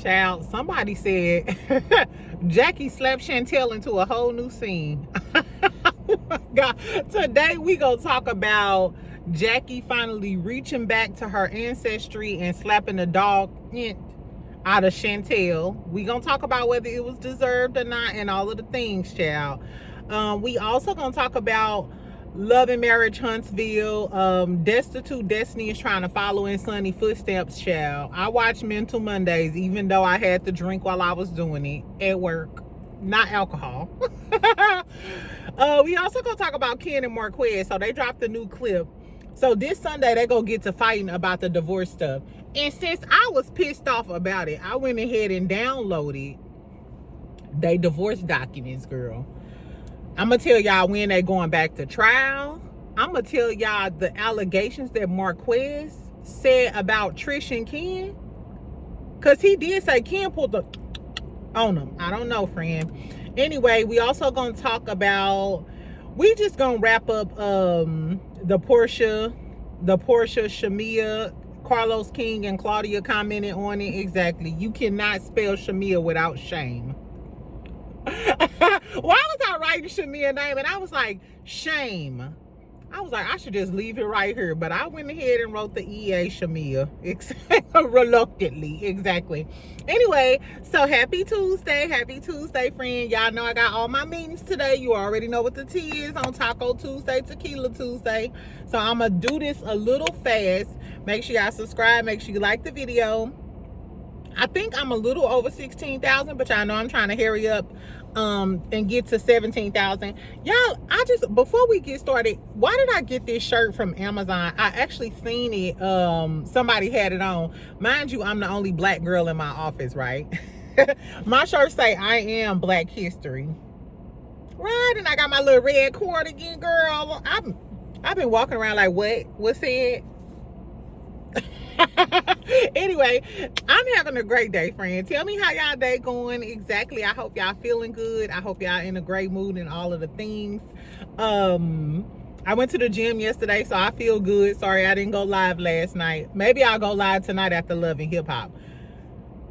Child, somebody said Jackie slapped Chantel into a whole new scene. Oh my God. Today we gonna talk about Jackie finally reaching back to her ancestry and slapping the dog out of Chantel. We gonna talk about whether it was deserved or not and all of the things, child. We also gonna talk about Love and Marriage Huntsville. Destitute Destiny is trying to follow in Sunny footsteps, child. I watch Mental Mondays, even though I had to drink while I was doing it at work. Not alcohol. We also gonna talk about Ken and Marquez. So they dropped a new clip. So this Sunday they gonna get to fighting about the divorce stuff. And since I was pissed off about it, I went ahead and downloaded they divorce documents, girl. I'm going to tell y'all when they going back to trial. I'm going to tell y'all the allegations that Marquez said about Trish and Ken. Because he did say Ken pulled the on him. I don't know, friend. Anyway, we also going to talk about, we just going to wrap up the Porsha, Shamia, Carlos King and Claudia commented on it. Exactly. You cannot spell Shamia without shame. Why was I writing Shamia's name? And I was like, shame. I was like, I should just leave it right here. But I went ahead and wrote the EA Shamia. Reluctantly. Exactly. Anyway, so happy Tuesday. Happy Tuesday, friend. Y'all know I got all my meetings today. You already know what the tea is on Taco Tuesday, Tequila Tuesday. So I'm going to do this a little fast. Make sure y'all subscribe. Make sure you like the video. I think I'm a little over 16,000, but y'all know I'm trying to hurry up and get to 17,000. Y'all, before we get started, why did I get this shirt from Amazon? I actually seen it. Somebody had it on. Mind you, I'm the only black girl in my office, right? My shirt say I am Black History. Right, and I got my little red cord again, girl. I've been walking around like, what said? Anyway, I'm having a great day, friend. Tell me how y'all day going exactly. I hope y'all feeling good. I hope y'all in a great mood and all of the things. I went to the gym yesterday, so I feel good. Sorry I didn't go live last night. Maybe I'll go live tonight after Love and Hip Hop,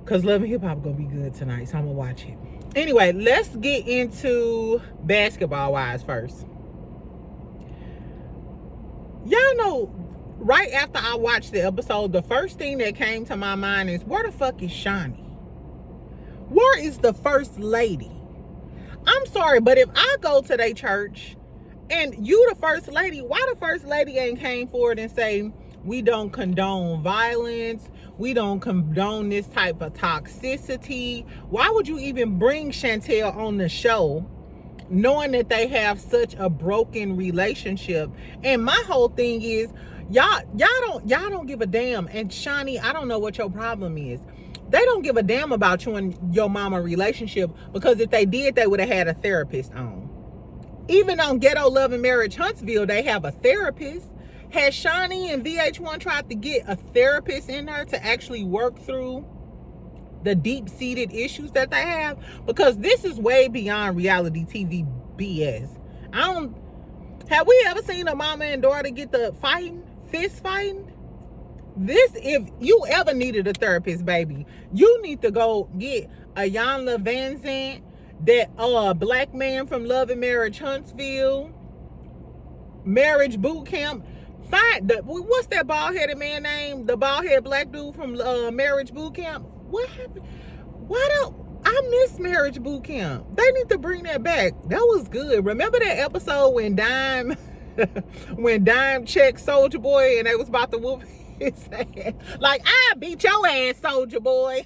because Love and Hip Hop gonna be good tonight, so I'm gonna watch it. Anyway, let's get into basketball wise first. Y'all know, right after I watched the episode, the first thing that came to my mind is, where the fuck is Shani? Where is the first lady? I'm sorry, but if I go to their church and you the first lady, why the first lady ain't came forward and say, we don't condone violence, we don't condone this type of toxicity? Why would you even bring Chantel on the show knowing that they have such a broken relationship? And my whole thing is, y'all don't give a damn. And Shani, I don't know what your problem is. They don't give a damn about you and your mama relationship, because if they did, they would have had a therapist on. Even on Ghetto Love and Marriage Huntsville, they have a therapist. Has Shani and VH1 tried to get a therapist in there to actually work through the deep-seated issues that they have? Because this is way beyond reality TV BS. Have we ever seen a mama and daughter get the fist fighting? This, if you ever needed a therapist, baby, you need to go get a Yanla Van Zant, that black man from Love and Marriage Huntsville, Marriage Boot Camp. What's that bald-headed man name? The bald-headed black dude from Marriage Boot Camp. What happened? I miss Marriage Boot Camp. They need to bring that back. That was good. Remember that episode when Dime checked Soulja Boy and they was about to whoop his ass? Like, I beat your ass, Soulja Boy.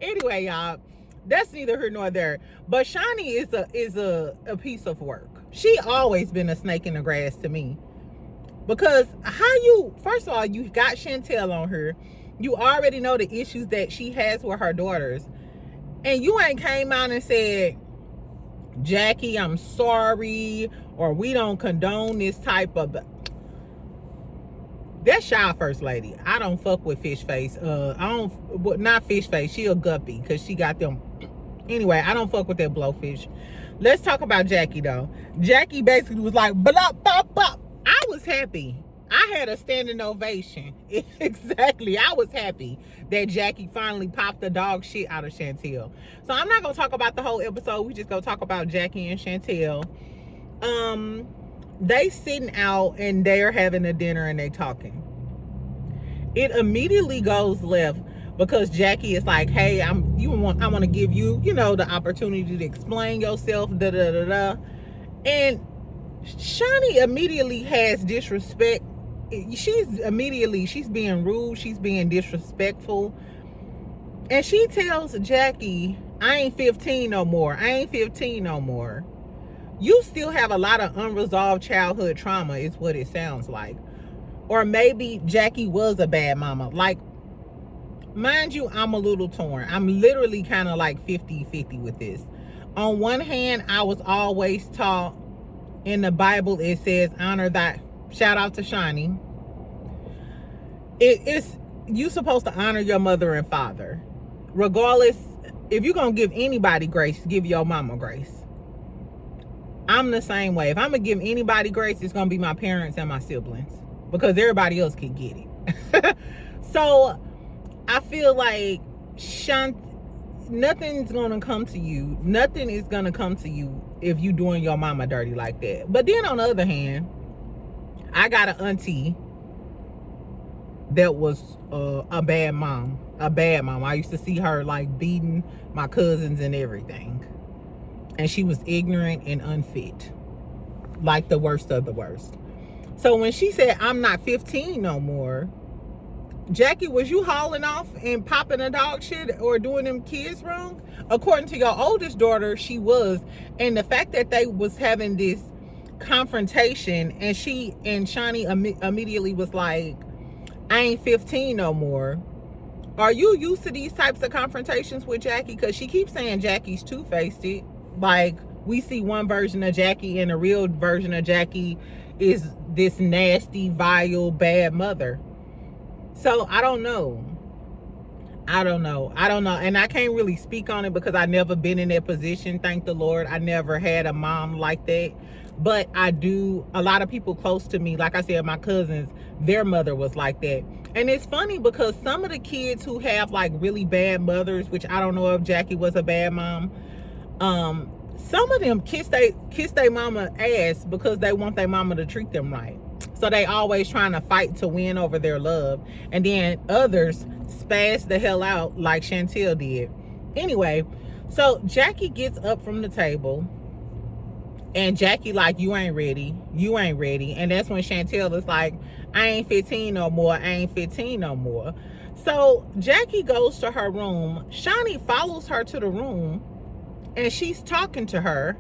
Anyway, y'all, that's neither here nor there. But Shani is a piece of work. She always been a snake in the grass to me. Because first of all, you got Chantel on her. You already know the issues that she has with her daughters. And you ain't came out and said, Jackie, I'm sorry, or we don't condone this type of... That's y'all first lady. I don't fuck with fish face. Not fish face. She a guppy, because she got them. Anyway, I don't fuck with that blowfish. Let's talk about Jackie, though. Jackie basically was like, blah, blah, blah. I was happy. I had a standing ovation. Exactly. I was happy that Jackie finally popped the dog shit out of Chantel. So I'm not going to talk about the whole episode. We just going to talk about Jackie and Chantel. They sitting out and they're having a dinner and they talking. It immediately goes left because Jackie is like, hey, I want to give you, the opportunity to explain yourself, And Shani immediately has disrespect. She's being rude. She's being disrespectful. And she tells Jackie, I ain't 15 no more. You still have a lot of unresolved childhood trauma is what it sounds like. Or maybe Jackie was a bad mama. Like, mind you, I'm a little torn. I'm literally kind of like 50-50 with this. On one hand, I was always taught in the Bible, it says, honor thy, shout out to Shani. It's you supposed to honor your mother and father. Regardless, if you're going to give anybody grace, give your mama grace. I'm the same way. If I'm going to give anybody grace, it's going to be my parents and my siblings. Because everybody else can get it. So, I feel like nothing's going to come to you. Nothing is going to come to you if you doing your mama dirty like that. But then on the other hand, I got an auntie that was a bad mom. I used to see her like beating my cousins and everything. And she was ignorant and unfit. Like the worst of the worst. So when she said, I'm not 15 no more, Jackie, was you hauling off and popping a dog shit or doing them kids wrong? According to your oldest daughter, she was. And the fact that they was having this confrontation and Shani immediately was like, I ain't 15 no more. Are you used to these types of confrontations with Jackie? Because she keeps saying Jackie's two-faced. Like, we see one version of Jackie and the real version of Jackie is this nasty, vile, bad mother. So, I don't know. And I can't really speak on it because I've never been in that position. Thank the Lord. I never had a mom like that. But I do, a lot of people close to me, like I said, my cousins, their mother was like that. And it's funny because some of the kids who have like really bad mothers, which I don't know if Jackie was a bad mom, some of them kiss their mama ass because they want their mama to treat them right. So they always trying to fight to win over their love. And then others spaz the hell out like Chantel did. Anyway, so Jackie gets up from the table and Jackie like, you ain't ready. And that's when Chantel is like, I ain't 15 no more. So Jackie goes to her room. Shani follows her to the room and she's talking to her.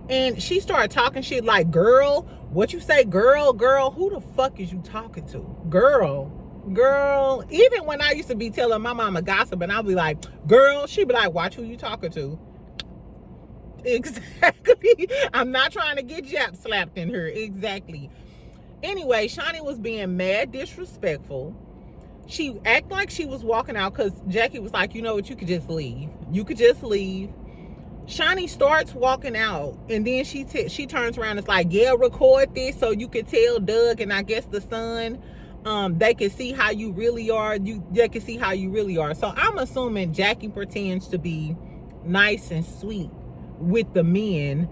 And she started talking shit like, girl, what you say, girl, who the fuck is you talking to? Girl. Even when I used to be telling my mama gossip and I'll be like, girl, she'd be like, watch who you talking to. Exactly. I'm not trying to get jab slapped in her. Exactly. Anyway, Shani was being mad disrespectful. She acted like she was walking out because Jackie was like, you know what, you could just leave. Shani starts walking out and then she turns around and is like, yeah, record this so you can tell Doug and I guess the son, they can see how you really are. They can see how you really are. So I'm assuming Jackie pretends to be nice and sweet with the men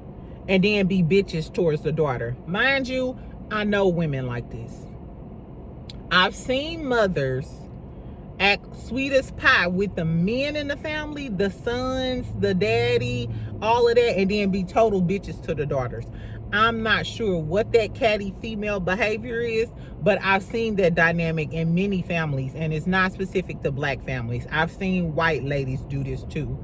and then be bitches towards the daughter. Mind you, I know women like this. I've seen mothers act sweet as pie with the men in the family, the sons, the daddy, all of that, and then be total bitches to the daughters. I'm not sure what that catty female behavior is, but I've seen that dynamic in many families, and it's not specific to black families. I've seen white ladies do this too.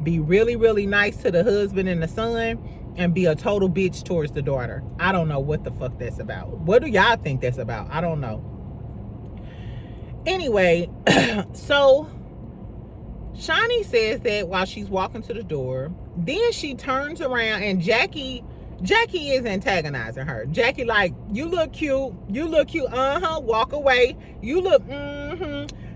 Be really, really nice to the husband and the son, and be a total bitch towards the daughter. I don't know what the fuck that's about. What do y'all think that's about? I don't know. Anyway, so Shani says that while she's walking to the door, then she turns around and Jackie is antagonizing her. Jackie like, you look cute, walk away. You look,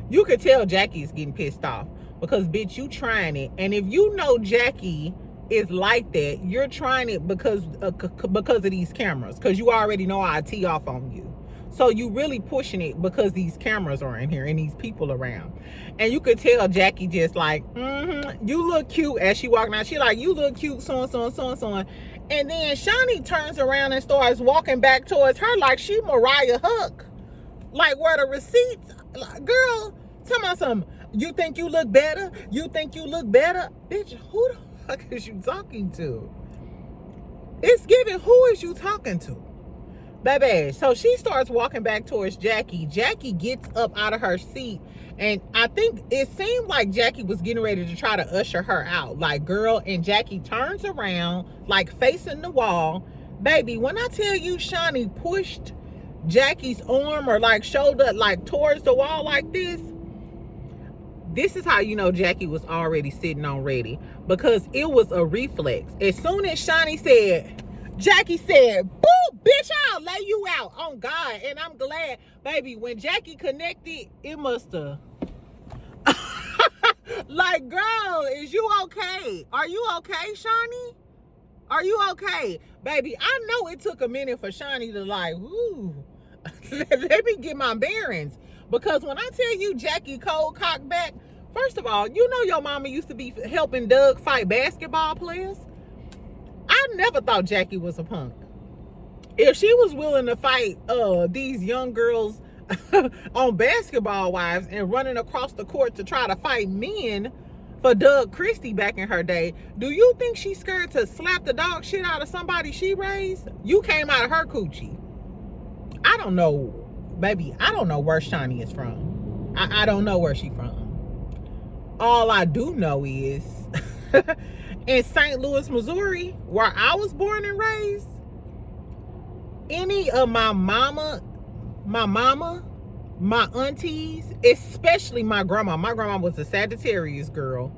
You could tell Jackie's getting pissed off because bitch, you trying it. And if you know Jackie is like that, you're trying it because of these cameras, because you already know I tee off on you. So you really pushing it because these cameras are in here and these people around. And you could tell Jackie just like, you look cute as she walking out. She like, you look cute, so and so and so and so. And then Shani turns around and starts walking back towards her like she Mariah Huck. Like, where the receipts? Like, girl, tell me something. You think you look better? You think you look better? Bitch, who the fuck is you talking to? It's giving, who is you talking to? Baby. So she starts walking back towards Jackie. Jackie gets up out of her seat. And I think it seemed like Jackie was getting ready to try to usher her out. Like, girl, and Jackie turns around, like facing the wall. Baby, when I tell you Shani pushed Jackie's arm or like shoulder like towards the wall like this is how you know Jackie was already sitting on ready, because it was a reflex. As soon as Shani said, Jackie said, boo, bitch, I'll lay you out on God. And I'm glad, baby, when Jackie connected, it must have like, girl, is you okay? Are you okay, Shani? Are you okay? Baby, I know it took a minute for Shani to like, ooh, let me get my bearings. Because when I tell you Jackie cold cock back, first of all, you know your mama used to be helping Doug fight basketball players. I never thought Jackie was a punk. If she was willing to fight these young girls on Basketball Wives and running across the court to try to fight men for Doug Christie back in her day, do you think she's scared to slap the dog shit out of somebody she raised? You came out of her coochie. I don't know, baby. I don't know where Shani is from. I don't know where she from. All I do know is in St. Louis, Missouri, where I was born and raised, any of my mama, my aunties, especially my grandma. My grandma was a Sagittarius girl.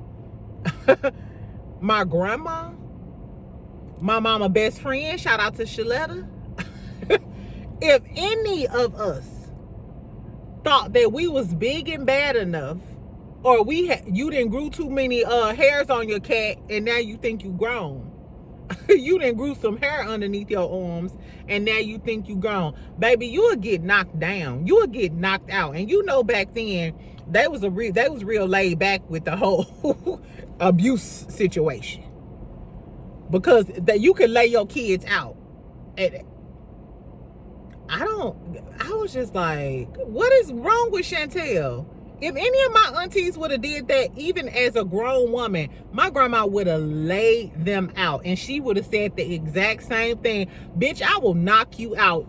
My grandma, my mama best friend, shout out to Shaletta. If any of us thought that we was big and bad enough, or you didn't grew too many hairs on your cat and now you think you grown. You didn't grew some hair underneath your arms and now you think you grown. Baby, you would get knocked down. You would get knocked out. And you know back then, they was real laid back with the whole abuse situation. Because that you could lay your kids out. And I was just like, what is wrong with Chantel? If any of my aunties would have did that, even as a grown woman, my grandma would have laid them out. And she would have said the exact same thing. Bitch, I will knock you out.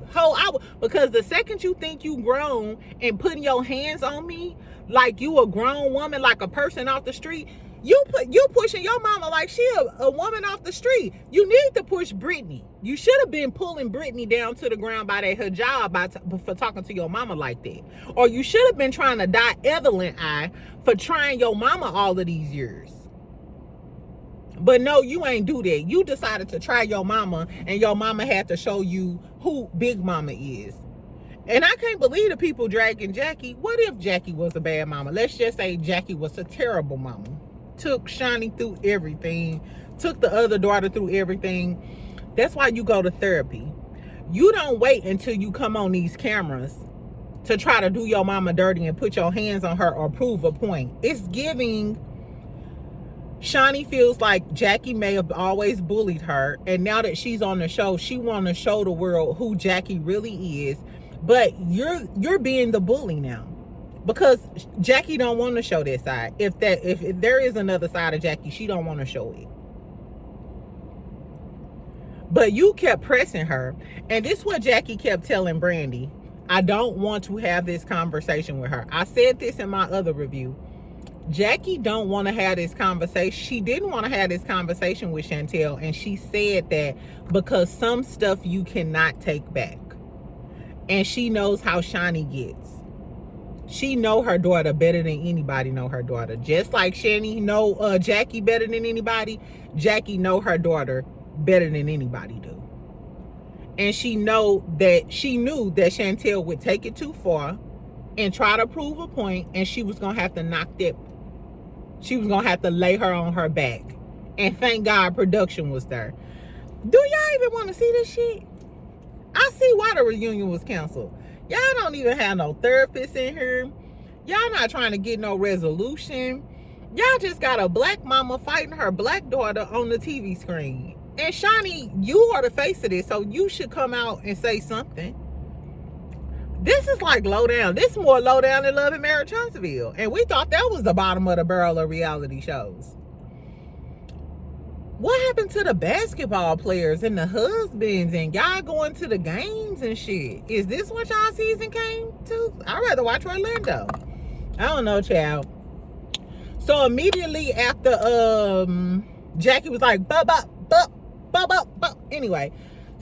Because the second you think you grown and putting your hands on me, like you a grown woman, like a person off the street, you pushing your mama like she a woman off the street. You need to push Brittany. You should have been pulling Brittany down to the ground by that hijab for talking to your mama like that. Or you should have been trying to dye Evelyn eye for trying your mama all of these years. But no, you ain't do that. You decided to try your mama, and your mama had to show you who Big Mama is. And I can't believe the people dragging Jackie. What if Jackie was a bad mama? Let's just say Jackie was a terrible mama. Took Shani through everything. Took the other daughter through everything. That's why you go to therapy. You don't wait until you come on these cameras to try to do your mama dirty and put your hands on her or prove a point. It's giving. Shani feels like Jackie may have always bullied her, and now that she's on the show, she want to show the world who Jackie really is. But you're being the bully now, because Jackie don't want to show that side. If there is another side of Jackie, she don't want to show it. But you kept pressing her, and this is what Jackie kept telling Brandy. I don't want to have this conversation with her. I said this in my other review. Jackie don't want to have this conversation. She didn't want to have this conversation with Chantel, and she said that because some stuff you cannot take back. And she knows how Shani gets. She know her daughter better than anybody know her daughter. Just like Shani know Jackie better than anybody, Jackie know her daughter better than anybody do. And she knew that Chantel would take it too far and try to prove a point, and she was gonna have to knock that. She was gonna have to lay her on her back. And thank God production was there. Do y'all even want to see this shit? I see why the reunion was canceled. Y'all don't even have no therapist in here. Y'all not trying to get no resolution. Y'all just got a black mama fighting her black daughter on the TV screen. And Shani, you are the face of this, so you should come out and say something. This is like low down. This is more low down than Love and Marriage Huntsville. And we thought that was the bottom of the barrel of reality shows. What happened to the basketball players and the husbands and y'all going to the games and shit? Is this what y'all season came to? I'd rather watch Orlando. I don't know, child. So immediately after Jackie was like, bup, bup, bup, bup, bup, bup. Anyway,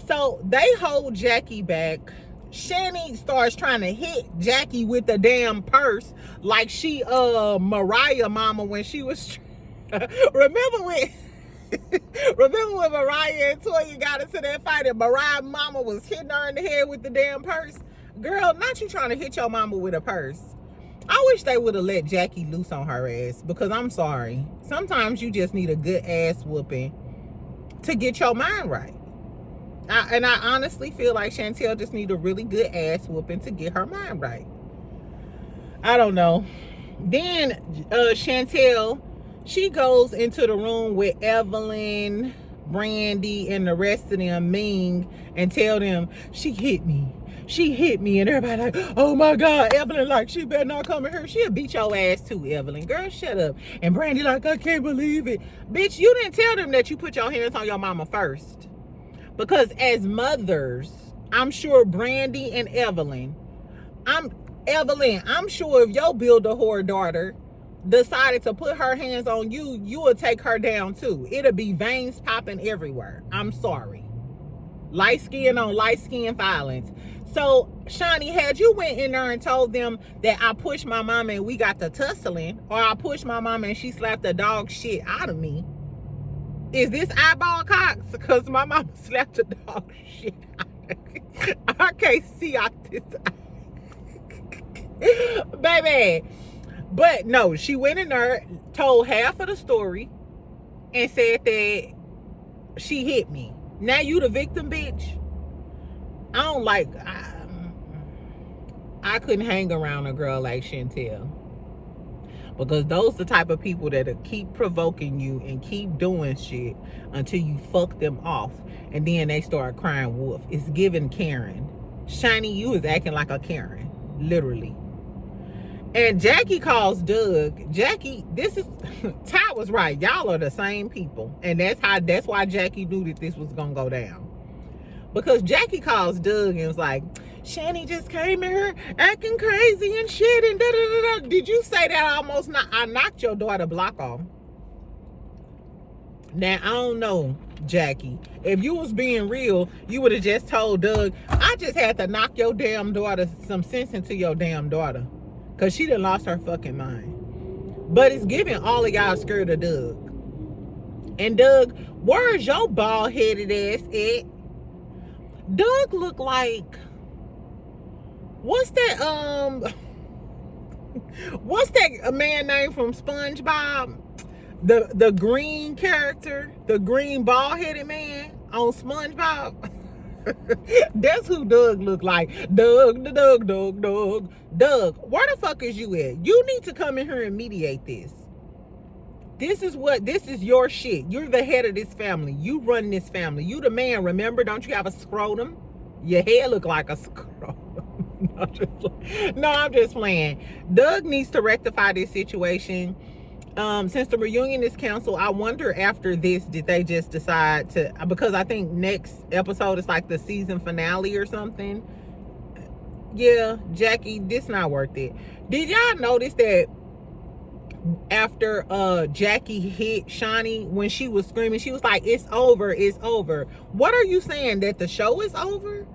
so they hold Jackie back. Shani starts trying to hit Jackie with the damn purse like she Mariah mama when she was remember when Mariah and Toya got into that fight and Mariah mama was hitting her in the head with the damn purse? Girl, not you trying to hit your mama with a purse. I wish they would have let Jackie loose on her ass, because I'm sorry. Sometimes you just need a good ass whooping to get your mind right. I honestly feel like Chantel just need a really good ass whooping to get her mind right. I don't know. Then Chantel, she goes into the room with Evelyn, Brandy, and the rest of them, Ming, and tell them, she hit me. She hit me. And everybody like, oh my God, Evelyn, like, she better not come in here. She'll beat your ass too, Evelyn. Girl, shut up. And Brandy like, I can't believe it. Bitch, you didn't tell them that you put your hands on your mama first. Because as mothers, I'm sure Brandy and Evelyn, I'm sure if your build-a-whore daughter decided to put her hands on you, you would take her down too. It'll be veins popping everywhere. I'm sorry. Light skin on light skin violence. So, Shani, had you went in there and told them that I pushed my mama and we got to tussling, or I pushed my mama and she slapped the dog shit out of me, is this eyeball cocks? Because my mama slapped the dog shit out of me. I can't see out this baby. But no, she went in there, told half of the story, and said that she hit me. Now you the victim, bitch. I don't like, I couldn't hang around a girl like Chantel. Because those the type of people that'll keep provoking you and keep doing shit until you fuck them off. And then they start crying wolf. It's giving Karen. Shani, you is acting like a Karen. Literally. And Jackie calls Doug. Jackie, this is, Ty was right. Y'all are the same people. And that's why Jackie knew that this was going to go down. Because Jackie calls Doug and was like, Shani just came in here acting crazy and shit and da da da da. Did you say that I knocked your daughter block off? Now, I don't know, Jackie. If you was being real, you would have just told Doug, I just had to knock your damn daughter some sense into your damn daughter. Because she done lost her fucking mind. But it's giving all of y'all scared of Doug. And Doug, where's your bald-headed ass at? Doug look like, what's that a man name from SpongeBob? The green character, the green bald-headed man on SpongeBob. That's who Doug look like. Doug, where the fuck is you at? You need to come in here and mediate this. This is your shit. You're the head of this family. You run this family. You the man, remember? Don't you have a scrotum? Your hair look like a scrotum. No, I'm just playing. Doug needs to rectify this situation. Since the reunion is canceled, I wonder after this, did they just decide to, because I think next episode is like the season finale or something. Yeah, Jackie, this not worth it. Did y'all notice that after Jackie hit Shani, when she was screaming, she was like, it's over, it's over. What are you saying? That the show is over?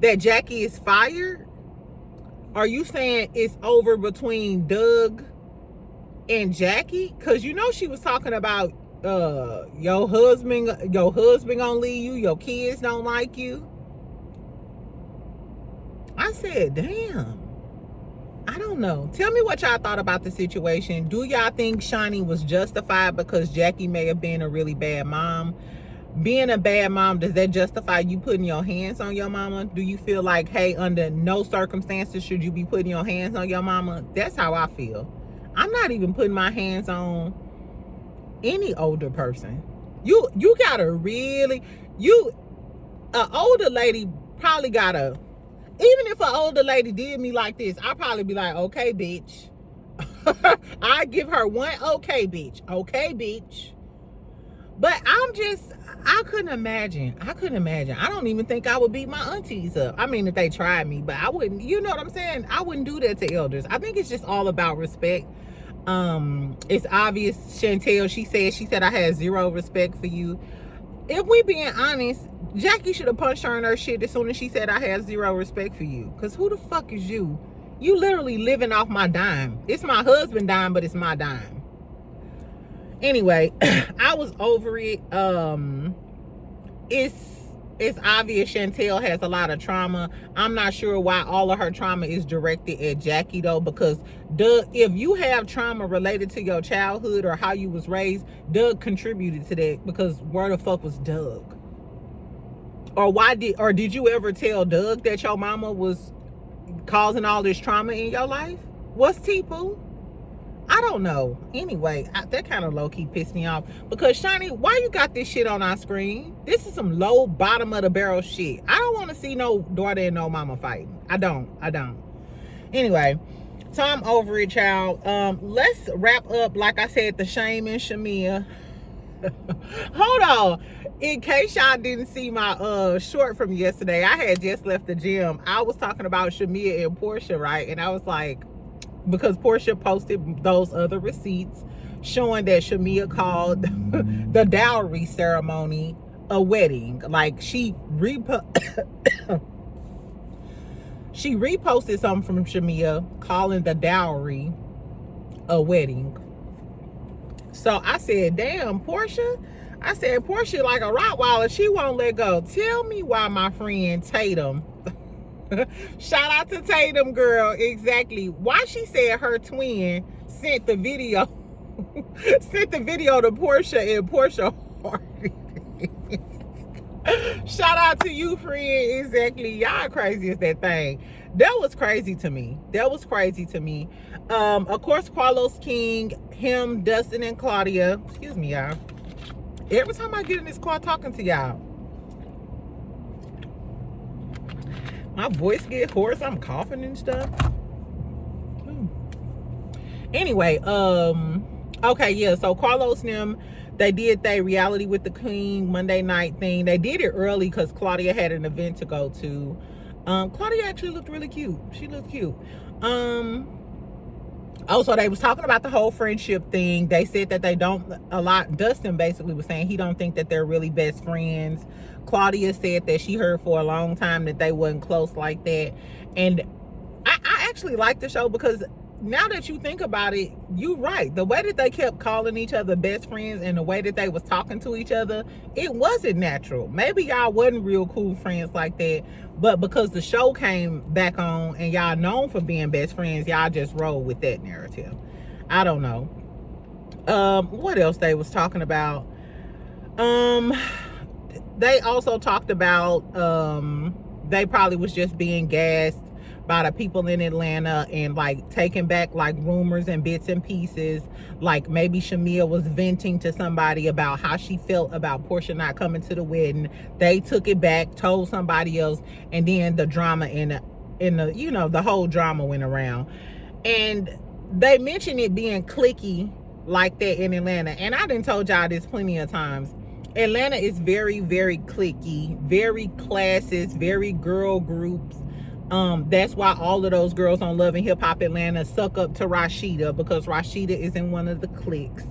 That Jackie is fired? Are you saying it's over between Doug and Jackie? Because you know she was talking about your husband gonna leave you, your kids don't like you. I said, damn. I don't know. Tell me what y'all thought about the situation. Do y'all think Shani was justified because Jackie may have been a really bad mom? being a bad mom, does that justify you putting your hands on your mama? Do you feel like, hey, under no circumstances should you be putting your hands on your mama? That's how I feel. I'm not even putting my hands on any older person. You gotta really, an older lady probably gotta, even if an older lady did me like this, I'd probably be like, okay, bitch. I give her one okay, bitch. Okay, bitch. But I couldn't imagine. I don't even think I would beat my aunties up. I mean, if they tried me, but I wouldn't, you know what I'm saying? I wouldn't do that to elders. I think it's just all about respect. It's obvious, Chantel, she said I had zero respect for you. If we being honest, Jackie should have punched her in her shit as soon as she said I have zero respect for you. Because who the fuck is you? You literally living off my dime. It's my husband's dime, but it's my dime. Anyway, I was over it. It's obvious Chantel has a lot of trauma. I'm not sure why all of her trauma is directed at Jackie though, because Doug, if you have trauma related to your childhood or how you was raised, Doug contributed to that, because where the fuck was Doug? Or did you ever tell Doug that your mama was causing all this trauma in your life? What's T-Poo? I don't know. Anyway, that kind of low-key pissed me off, because Shani, why you got this shit on our screen? This is some low bottom of the barrel shit. I don't want to see no daughter and no mama fighting. I don't. Anyway, so I'm over it, child. Let's wrap up, like I said, the Shame and Shamia. Hold on. In case y'all didn't see my short from yesterday, I had just left the gym. I was talking about Shamia and Porsha, right? And I was like, because Porsha posted those other receipts showing that Shamia called the dowry ceremony a wedding. Like she reposted something from Shamia calling the dowry a wedding. So I said, damn, Porsha. I said, Porsha like a Rottweiler, she won't let go. Tell me why my friend Tatum, shout out to Tatum, girl, exactly. Why she said her twin sent the video, sent the video to Porsha and Porsha Hardy. Shout out to you, friend, exactly. Y'all crazy as that thing. That was crazy to me. Of course, Carlos King, him, Dustin, and Claudia. Excuse me, y'all. Every time I get in this car talking to y'all, my voice get hoarse. I'm coughing and stuff. Anyway, okay, yeah. So Carlos and them, they did their reality with the King Monday night thing. They did it early because Claudia had an event to go to. Claudia actually looked really cute. She looked cute. Also, they was talking about the whole friendship thing. They said that they don't, Dustin basically was saying he don't think that they're really best friends. Claudia said that she heard for a long time that they wasn't close like that. And I actually like the show, because now that you think about it, you're right. The way that they kept calling each other best friends and the way that they was talking to each other, it wasn't natural. Maybe y'all wasn't real cool friends like that, but because the show came back on and y'all known for being best friends, y'all just roll with that narrative. I don't know. What else they was talking about? They also talked about they probably was just being gassed by the people in Atlanta and like taking back like rumors and bits and pieces. Like maybe Shamia was venting to somebody about how she felt about Porsha not coming to the wedding. They took it back, told somebody else, and then the drama in the you know, the whole drama went around. And they mentioned it being cliquey like that in Atlanta. And I done told y'all this plenty of times. Atlanta is very, very cliquey, very classes, very girl groups. That's why all of those girls on Love and Hip Hop Atlanta suck up to Rashida, because Rashida is in one of the cliques.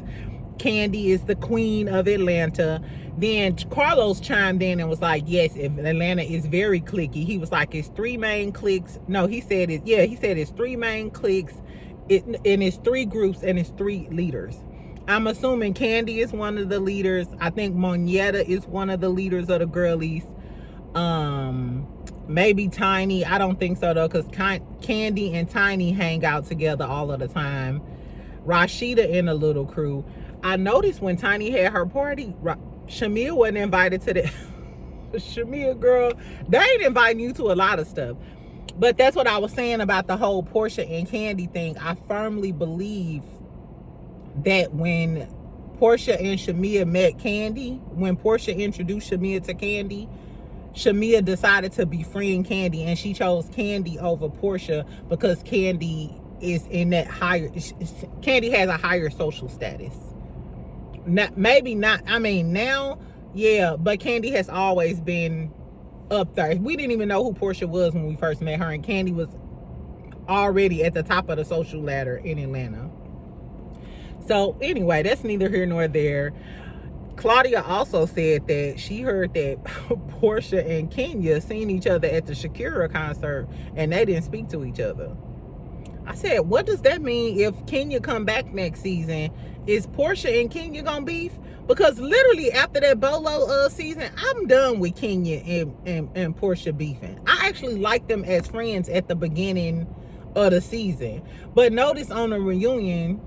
Candy is the queen of Atlanta. Then Carlos chimed in and was like, yes, Atlanta is very cliquey. He was like, it's three main cliques. No, he said it. Yeah, he said it's three main cliques. And it's three groups and it's three leaders. I'm assuming Candy is one of the leaders. I think Moneta is one of the leaders of the girlies. Maybe Tiny. I don't think so though, because Candy and Tiny hang out together all of the time. Rashida in a little crew. I noticed when Tiny had her party, Shamia wasn't invited to that. Shamia, girl, they ain't inviting you to a lot of stuff. But that's what I was saying about the whole Porsha and Kandi thing. I firmly believe that when Porsha and Shamia met Kandi, when Porsha introduced Shamia to Kandi, Shamia decided to befriend Kandi, and she chose Kandi over Porsha because Kandi is in that higher, Kandi has a higher social status. Not, maybe not, I mean, now, yeah, but Kandi has always been up there. We didn't even know who Porsha was when we first met her, and Kandi was already at the top of the social ladder in Atlanta. So anyway, that's neither here nor there. Claudia also said that she heard that Porsha and Kenya seen each other at the Shakira concert and they didn't speak to each other. I said, what does that mean if Kenya come back next season? Is Porsha and Kenya gonna beef? Because literally after that Bolo season, I'm done with Kenya and Porsha beefing. I actually liked them as friends at the beginning of the season. But notice on the reunion,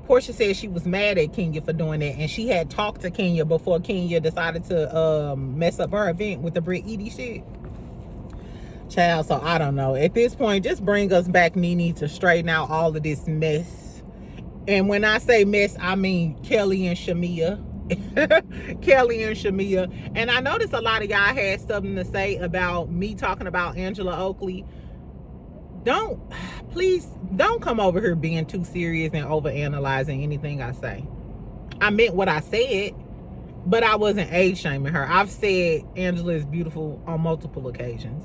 Porsha said she was mad at Kenya for doing that, and she had talked to Kenya before Kenya decided to mess up her event with the Brit Edie shit. Child, so I don't know. At this point, just bring us back, Nene, to straighten out all of this mess. And when I say mess, I mean Kelly and Shamia. Kelly and Shamia. And I noticed a lot of y'all had something to say about me talking about Angela Oakley. Please don't come over here being too serious and overanalyzing anything I say. I meant what I said, but I wasn't age shaming her. I've said Angela is beautiful on multiple occasions.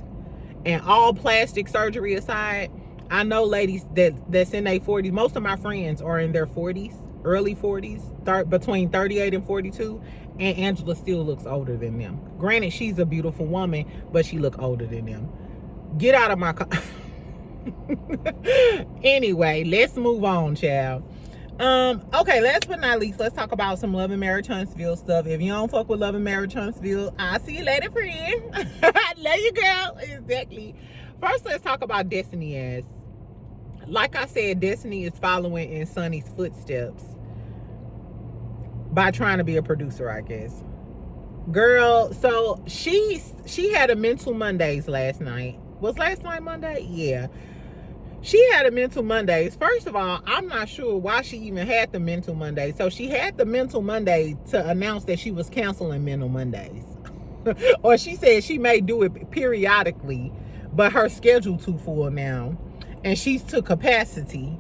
And all plastic surgery aside, I know ladies that's in their 40s. Most of my friends are in their 40s, early 40s, between 38 and 42. And Angela still looks older than them. Granted, she's a beautiful woman, but she look older than them. Get out of my car. Anyway, let's move on, child. Okay, last but not least, let's talk about some Love and Marriage Huntsville stuff. If you don't fuck with Love and Marriage Huntsville, I'll see you later, friend. Love you, girl. Exactly. First, let's talk about Destiny ass. Like I said, Destiny is following in Sonny's footsteps by trying to be a producer, I guess. Girl, so she had a Mental Mondays last night. Was last night Monday? Yeah. She had a Mental Mondays. First of all, I'm not sure why she even had the Mental Mondays. So she had the Mental Monday to announce that she was canceling Mental Mondays. Or she said she may do it periodically, but her schedule too full now. And she's to capacity.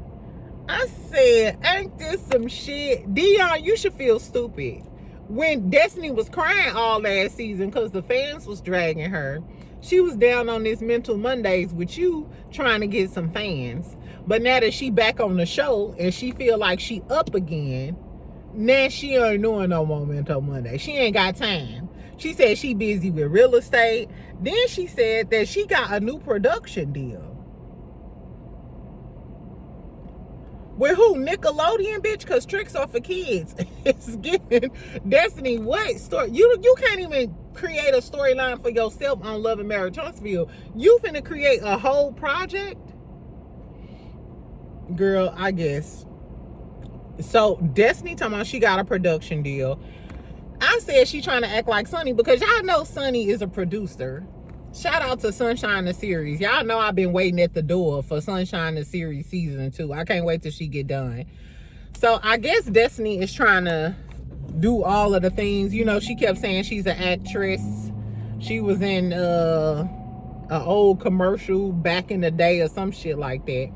I said, ain't this some shit? Dion, you should feel stupid. When Destiny was crying all last season because the fans was dragging her, she was down on this Mental Mondays with you trying to get some fans. But now that she back on the show and she feel like she up again, now she ain't doing no more Mental Monday. She ain't got time. She said she busy with real estate. Then she said that she got a new production deal. With who? Nickelodeon, bitch? Because Tricks Are for Kids. It's giving Destiny what story? You can't even create a storyline for yourself on Love and Marriage Huntsville. You finna create a whole project? Girl, I guess. So Destiny talking about she got a production deal. I said she trying to act like Sonny because y'all know Sonny is a producer. Shout out to Sunshine the Series. Y'all know I've been waiting at the door for Sunshine the Series season 2. I can't wait till she get done. So I guess Destiny is trying to do all of the things. You know, she kept saying she's an actress. She was in an old commercial back in the day or some shit like that.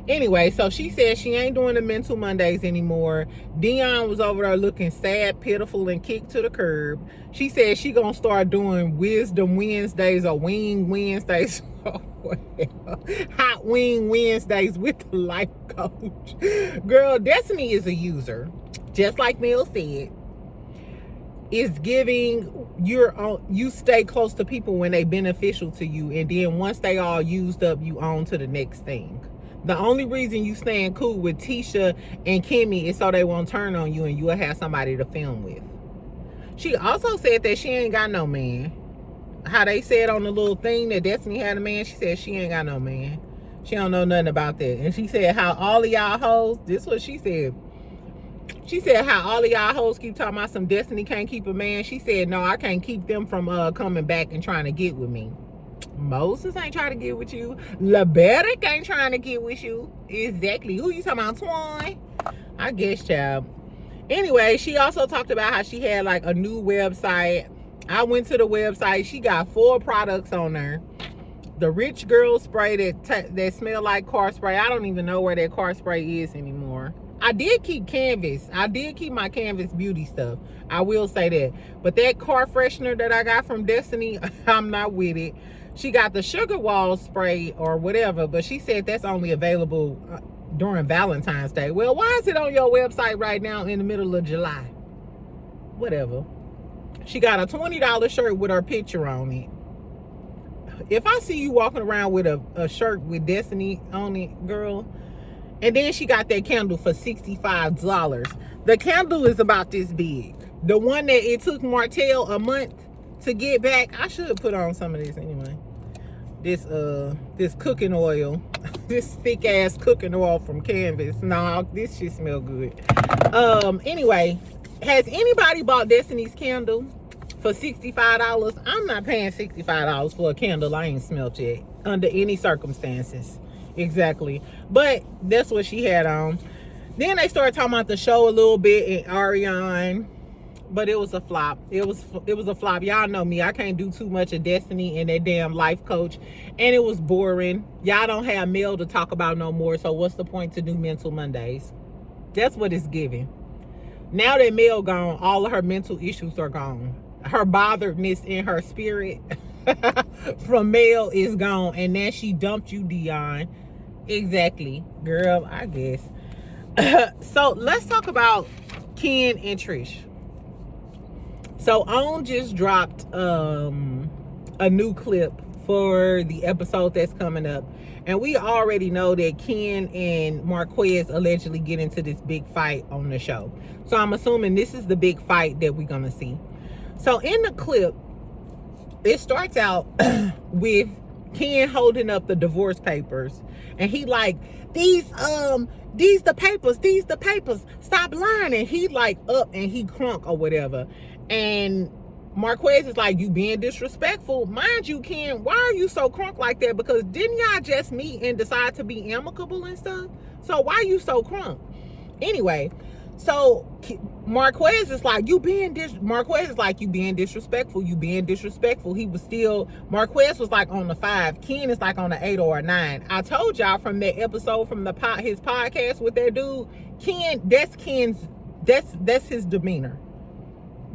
Anyway, so she said she ain't doing the Mental Mondays anymore. Dion was over there looking sad, pitiful, and kicked to the curb. She said she gonna start doing Wisdom Wednesdays or Wing Wednesdays. Hot Wing Wednesdays with the life coach. Girl, Destiny is a user. Just like Mel said. It's giving you stay close to people when they beneficial to you. And then once they all used up, you on to the next thing. The only reason you staying cool with Tisha and Kimmy is so they won't turn on you and you'll have somebody to film with. She also said that she ain't got no man. How they said on the little thing that Destiny had a man, she said she ain't got no man. She don't know nothing about that. And she said how all of y'all hoes, this is what she said. She said how all of y'all hoes keep talking about some Destiny can't keep a man. She said, no, I can't keep them from coming back and trying to get with me. Moses ain't trying to get with you. LeBeric ain't trying to get with you. Exactly. Who you talking about, Twan? I guess, child. Anyway, she also talked about how she had like a new website. I went to the website. She got 4 products on there. The Rich Girl Spray that smell like car spray. I don't even know where that car spray is anymore. I did keep Canvas. I did keep my Canvas beauty stuff. I will say that. But that car freshener that I got from Destiny, I'm not with it. She got the Sugar Wall spray or whatever, but she said that's only available during Valentine's Day. Well, why is it on your website right now in the middle of July? Whatever. She got a $20 shirt with her picture on it. If I see you walking around with a shirt with Destiny on it, girl. And then she got that candle for $65. The candle is about this big. The one that it took Martell a month to get back. I should put on some of this anyway. This cooking oil. This thick ass cooking oil from Canvas. Nah, this shit smell good. Anyway, has anybody bought Destiny's candle for $65? I'm not paying $65 for a candle I ain't smelt yet under any circumstances. Exactly. But that's what she had on. Then they started talking about the show a little bit in Ariane, but it was a flop. It was a flop. Y'all know me. I can't do too much of Destiny and that damn life coach, and it was boring. Y'all don't have Mel to talk about no more, so what's the point to do Mental Mondays? That's what it's giving. Now that Mel gone, all of her mental issues are gone. Her botheredness in her spirit from Mel is gone, and then she dumped you, Dion. Exactly, girl, I guess. So let's talk about Ken and Trish. So OWN just dropped a new clip for the episode that's coming up, and we already know that Ken and Marquez allegedly get into this big fight on the show. So I'm assuming this is the big fight that we're gonna see. So in the clip, it starts out with Ken holding up the divorce papers, and he like, these the papers, stop lying. And he like up and he crunk or whatever, and Marquez is like, you being disrespectful. Mind you, Ken, why are you so crunk like that? Because didn't y'all just meet and decide to be amicable and stuff? So why are you so crunk? Anyway, so Marquez is like, you being disrespectful. You being disrespectful. He was still, Marquez was like on the 5. Ken is like on the 8 or a 9. I told y'all from that episode from his podcast with that dude, Ken, that's his demeanor.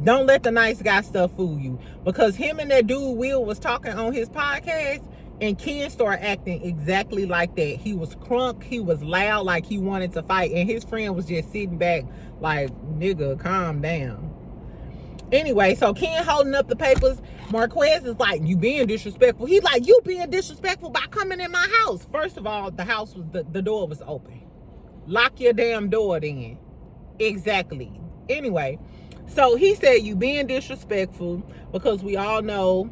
Don't let the nice guy stuff fool you, because him and that dude Will was talking on his podcast, and Ken started acting exactly like that. He was crunk, he was loud, like he wanted to fight, and his friend was just sitting back like, nigga, calm down. Anyway, so Ken holding up the papers. Marquez is like, you being disrespectful. He like, you being disrespectful by coming in my house. First of all, the house was, the door was open. Lock your damn door then. Exactly. Anyway, so he said, you being disrespectful, because we all know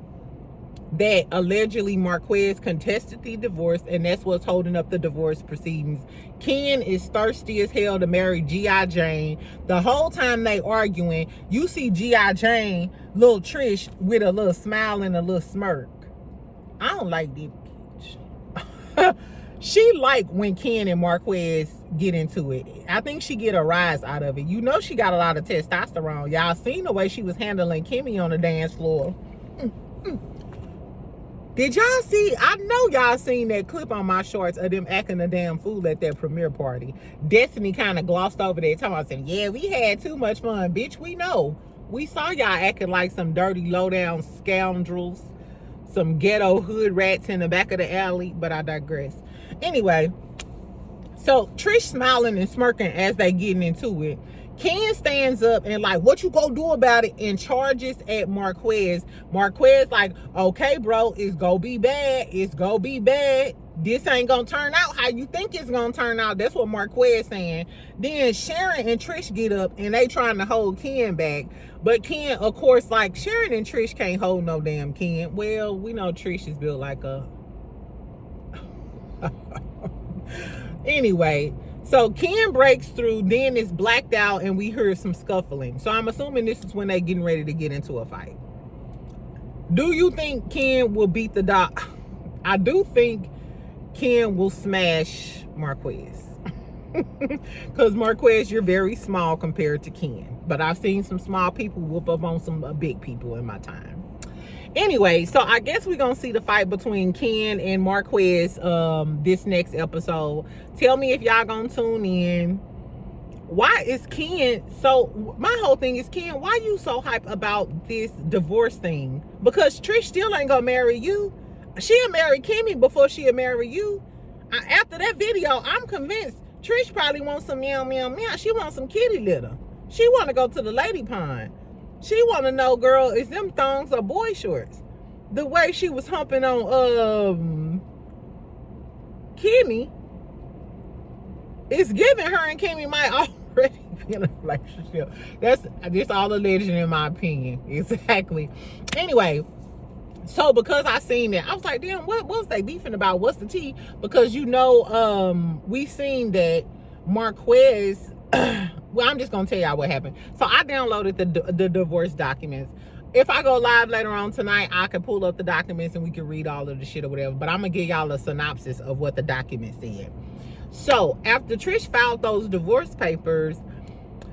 that allegedly Marquez contested the divorce, and that's what's holding up the divorce proceedings. Ken is thirsty as hell to marry G.I. Jane. The whole time they arguing, you see G.I. Jane, little Trish, with a little smile and a little smirk. I don't like this bitch. She like when Ken and Marquez get into it. I think she get a rise out of it. You know she got a lot of testosterone. Y'all seen the way she was handling Kimmy on the dance floor. Did y'all see? I know y'all seen that clip on my shorts of them acting a damn fool at that premiere party. Destiny kind of glossed over that, talking about saying, yeah, we had too much fun. Bitch, we know. We saw y'all acting like some dirty, low-down scoundrels, some ghetto hood rats in the back of the alley, but I digress. Anyway, so Trish smiling and smirking as they getting into it. Ken stands up and like, what you gonna do about it? And charges at Marquez. Marquez like, okay, bro, it's gonna be bad. It's gonna be bad. This ain't gonna turn out how you think it's gonna turn out. That's what Marquez saying. Then Sharon and Trish get up and they trying to hold Ken back. But Ken, of course, like, Sharon and Trish can't hold no damn Ken. Well, we know Trish is built like a... Anyway, So Ken breaks through, then it's blacked out, and we hear some scuffling. So I'm assuming this is when they getting ready to get into a fight. Do you think Ken will beat the dog? I do think Ken will smash Marquez. Because Marquez, you're very small compared to Ken. But I've seen some small people whoop up on some big people in my time. Anyway, so I guess we're going to see the fight between Ken and Marquez this next episode. Tell me if y'all going to tune in. Why is Ken so... My whole thing is, Ken, why you so hype about this divorce thing? Because Trish still ain't going to marry you. She'll marry Kimmy before she'll marry you. After that video, I'm convinced Trish probably wants some meow, meow, meow. She wants some kitty litter. She want to go to the lady pond. She want to know, girl, is them thongs or boy shorts? The way she was humping on Kimmy, it's giving her and Kimmy might already be in a relationship. That's all alleged in my opinion. Exactly. Anyway, so because I seen that, I was like, damn, what was they beefing about? What's the tea? Because we seen that Marquez... Well, I'm just gonna tell y'all what happened. So I downloaded the divorce documents. If I go live later on tonight, I can pull up the documents and we can read all of the shit or whatever. But I'm gonna give y'all a synopsis of what the document said. So after Trish filed those divorce papers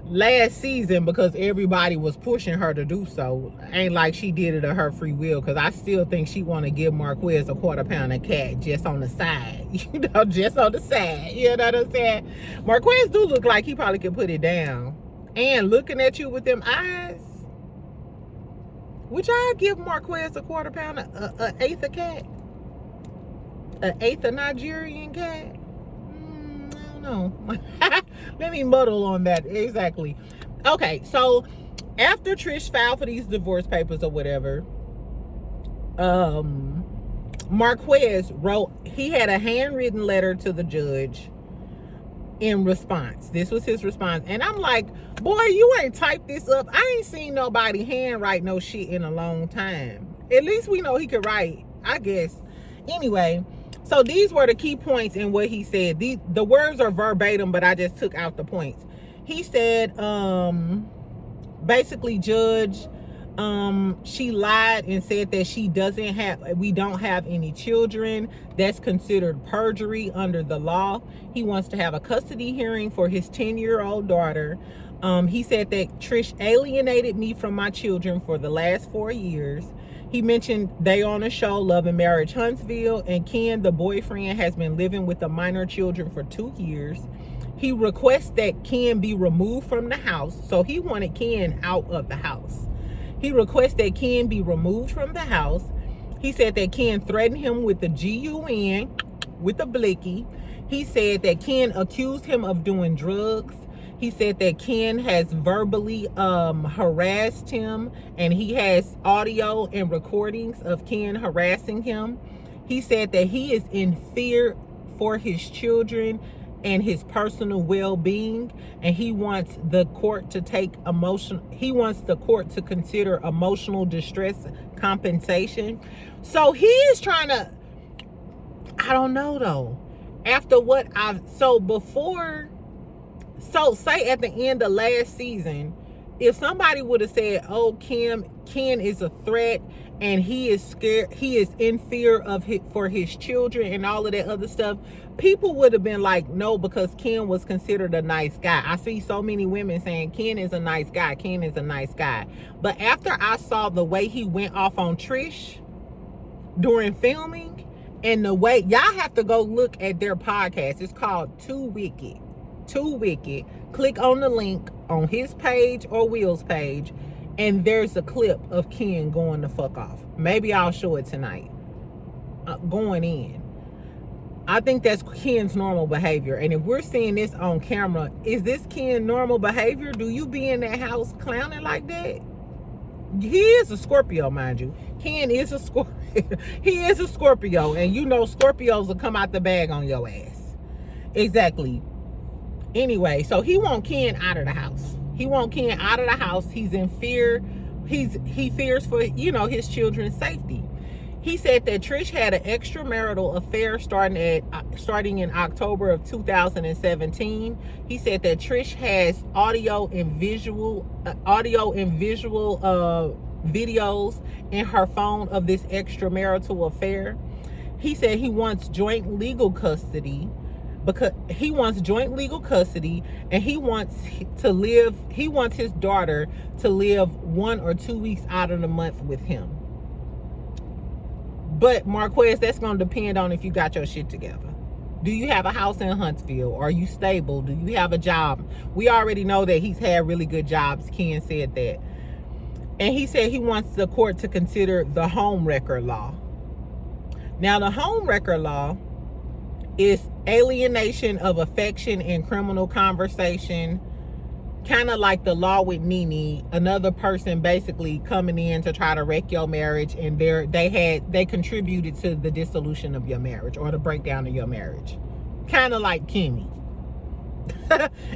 last season, because everybody was pushing her to do so, ain't like she did it of her free will, because I still think she want to give Marquez a quarter-pound of cat just on the side. Just on the side. You know what I'm saying? Marquez do look like he probably could put it down. And looking at you with them eyes, would y'all give Marquez a quarter-pound, an eighth of cat? An eighth of Nigerian cat? No. Let me muddle on that. Exactly. Okay, so after Trish filed for these divorce papers or whatever, Marquez wrote, he had a handwritten letter to the judge in response. This was his response. And I'm like, boy, you ain't typed this up. I ain't seen nobody handwrite no shit in a long time. At least we know he could write, I guess. Anyway, so these were the key points in what he said. The words are verbatim, but I just took out the points. He said, basically, Judge, she lied and said that we don't have any children. That's considered perjury under the law. He wants to have a custody hearing for his 10-year-old daughter. He said that Trish alienated me from my children for the last 4 years. He mentioned they on a show, Love and Marriage Huntsville, and Ken, the boyfriend, has been living with the minor children for 2 years. He requests that Ken be removed from the house. So he wanted Ken out of the house. He requests that Ken be removed from the house. He said that Ken threatened him with the GUN, with the blicky. He said that Ken accused him of doing drugs. He said that Ken has verbally harassed him, and he has audio and recordings of Ken harassing him. He said that he is in fear for his children and his personal well-being, and he wants the court to consider emotional distress compensation. So he is trying to, I don't know though, after what say at the end of last season, if somebody would have said, oh, Ken is a threat and he is scared, he is in fear for his children and all of that other stuff, people would have been like, no, because Ken was considered a nice guy. I see so many women saying Ken is a nice guy, Ken is a nice guy. But after I saw the way he went off on Trish during filming, and the way, y'all have to go look at their podcast. It's called Too Wicked. Click on the link on his page or Will's page, and there's a clip of Ken going the fuck off. Maybe I'll show it tonight. Going in. I think that's Ken's normal behavior. And if we're seeing this on camera, is this Ken's normal behavior? Do you be in that house clowning like that? He is a Scorpio, mind you. Ken is a Scorpio. He is a Scorpio, and you know Scorpios will come out the bag on your ass. Exactly. Anyway, so he want Ken out of the house. He's in fear. He fears for, his children's safety. He said that Trish had an extramarital affair starting in October of 2017. He said that Trish has audio and visual videos in her phone of this extramarital affair. He said he wants joint legal custody and he wants his daughter to live 1 or 2 weeks out of the month with him. But Marquez, that's going to depend on if you got your shit together. Do you have a house in Huntsville? Are you stable? Do you have a job? We already know that he's had really good jobs. Ken said that. And he said he wants the court to consider the home wrecker law. Now, the home wrecker law is alienation of affection in criminal conversation, kind of like the law with Nene, another person basically coming in to try to wreck your marriage, and they contributed to the dissolution of your marriage or the breakdown of your marriage, kind of like Kimmy.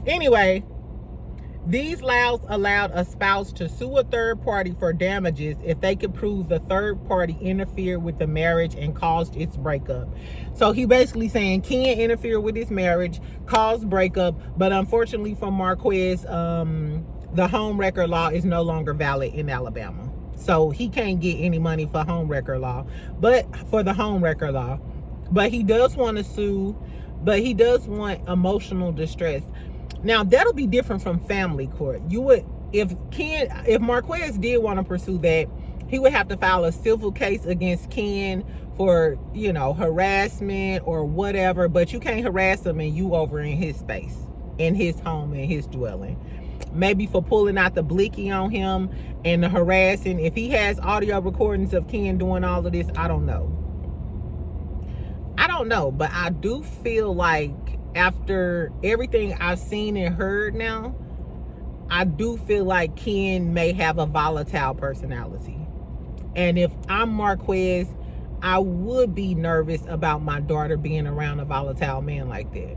Anyway, these laws allowed a spouse to sue a third party for damages if they could prove the third party interfered with the marriage and caused its breakup. So he basically saying Ken interfered with his marriage, caused breakup, but unfortunately for Marquez, the home wrecker law is no longer valid in Alabama. So he can't get any money for home wrecker law, but for the home wrecker law. But he does want to sue, but he does want emotional distress. Now that'll be different from family court. You would, if Marquez did want to pursue that, he would have to file a civil case against Ken for, harassment or whatever, but you can't harass him and you over in his space, in his home, in his dwelling. Maybe for pulling out the blicky on him and the harassing. If he has audio recordings of Ken doing all of this, I don't know. But I do feel like after everything I've seen and heard now, I do feel like Ken may have a volatile personality. And if I'm Marquez, I would be nervous about my daughter being around a volatile man like that.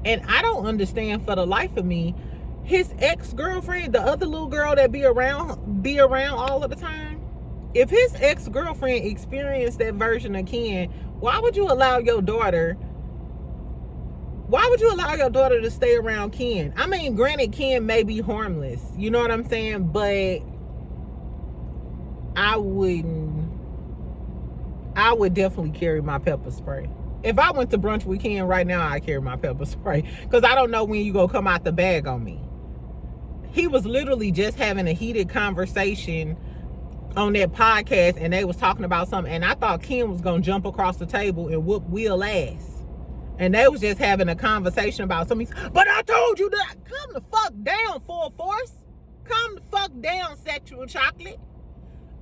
And I don't understand for the life of me, his ex-girlfriend, the other little girl that be around all of the time. If his ex-girlfriend experienced that version of Ken, why would you allow your daughter to stay around Ken? I mean, granted, Ken may be harmless. You know what I'm saying? But I would definitely carry my pepper spray. If I went to brunch with Ken right now, I'd carry my pepper spray. Because I don't know when you gonna come out the bag on me. He was literally just having a heated conversation on that podcast, and they was talking about something, and I thought Ken was gonna jump across the table and whoop Will ass. And they was just having a conversation about something. But I told you that. Calm the fuck down, full force. Calm the fuck down, sexual chocolate.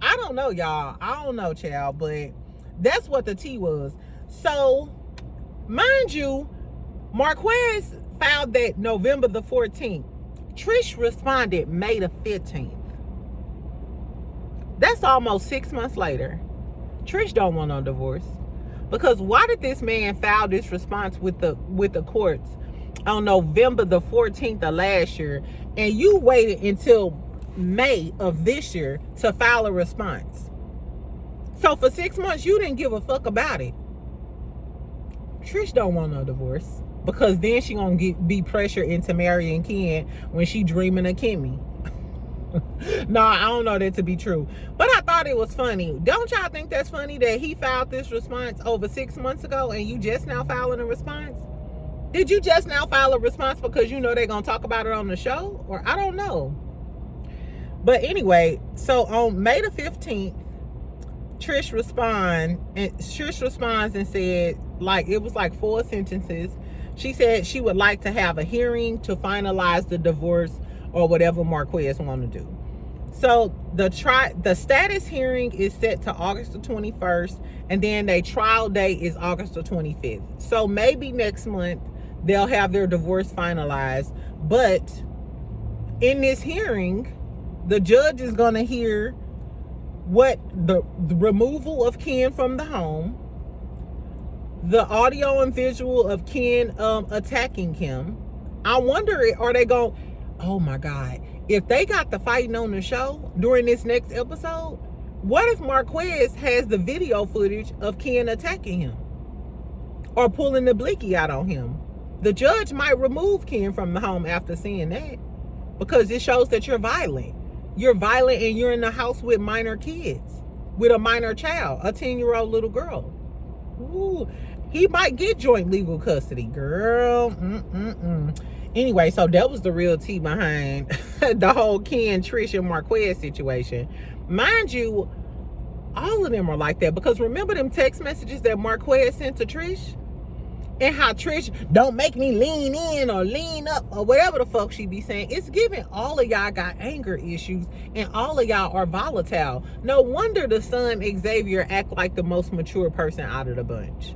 I don't know, y'all. I don't know, child, but that's what the tea was. So, mind you, Marquez filed that November the 14th. Trish responded May the 15th. That's almost 6 months later. Trish don't want no divorce. Because why did this man file this response with the courts on November the 14th of last year, and you waited until May of this year to file a response? So for 6 months, you didn't give a fuck about it. Trish don't want no divorce, because then she gonna be pressured into marrying Ken when she dreaming of Kimmy. No, I don't know that to be true, but I thought it was funny. Don't y'all think that's funny that he filed this response over 6 months ago and you just now filing a response? Did you just now file a response because you know they're gonna talk about it on the show? Or I don't know. But anyway, so on May the 15th, Trish responds and said, like, it was like 4 sentences. She said she would like to have a hearing to finalize the divorce or whatever Marquez want to do. So the status hearing is set to August the 21st, and then their trial date is August the 25th. So maybe next month they'll have their divorce finalized. But in this hearing, the judge is going to hear what the removal of Ken from the home, the audio and visual of Ken attacking him. I wonder, are they going, oh my God, if they got the fighting on the show during this next episode, What if Marquez has the video footage of Ken attacking him or pulling the blicky out on him? The judge might remove Ken from the home after seeing that, because it shows that you're violent. You're violent and you're in the house with minor kids, with a minor child, a 10-year-old little girl. Ooh, he might get joint legal custody, girl. Anyway, so that was the real tea behind the whole Ken, Trish, and Marquez situation. Mind you, all of them are like that, because remember them text messages that Marquez sent to Trish? And how Trish, don't make me lean in or lean up or whatever the fuck she be saying. It's giving all of y'all got anger issues and all of y'all are volatile. No wonder the son Xavier act like the most mature person out of the bunch.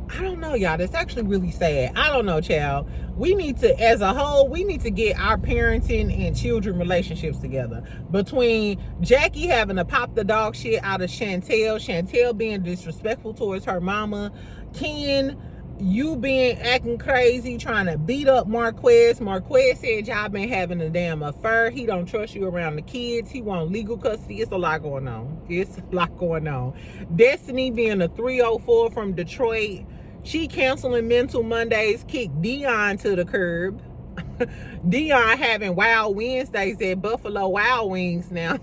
I don't know, y'all. That's actually really sad. I don't know, child. We need to, as a whole, we need to get our parenting and children relationships together. Between Jackie having to pop the dog shit out of Chantel being disrespectful towards her mama, Ken, you being acting crazy, trying to beat up Marquez. Marquez said y'all been having a damn affair. He don't trust you around the kids. He want legal custody. It's a lot going on. It's a lot going on. Destiny being a 304 from Detroit. She canceling Mental Mondays, kicked Dion to the curb. Dion having Wild Wednesdays at Buffalo Wild Wings now.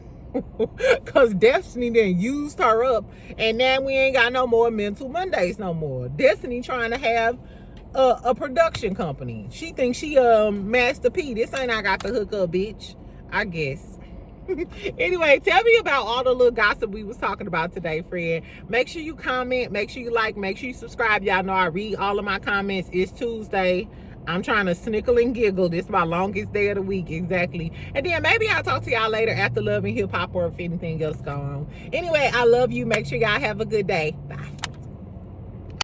Because Destiny then used her up. And now we ain't got no more Mental Mondays no more. Destiny trying to have a production company. She thinks she Master P. This ain't I got the hook up, bitch. I guess. Anyway, tell me about all the little gossip we was talking about today, friend. Make sure you comment, make sure you like, make sure you subscribe. Y'all know I read all of my comments. It's Tuesday. I'm trying to snickle and giggle. This is my longest day of the week, exactly. And then maybe I'll talk to y'all later after Love and Hip Hop, or if anything else going on. Anyway, I love you. Make sure y'all have a good day. Bye.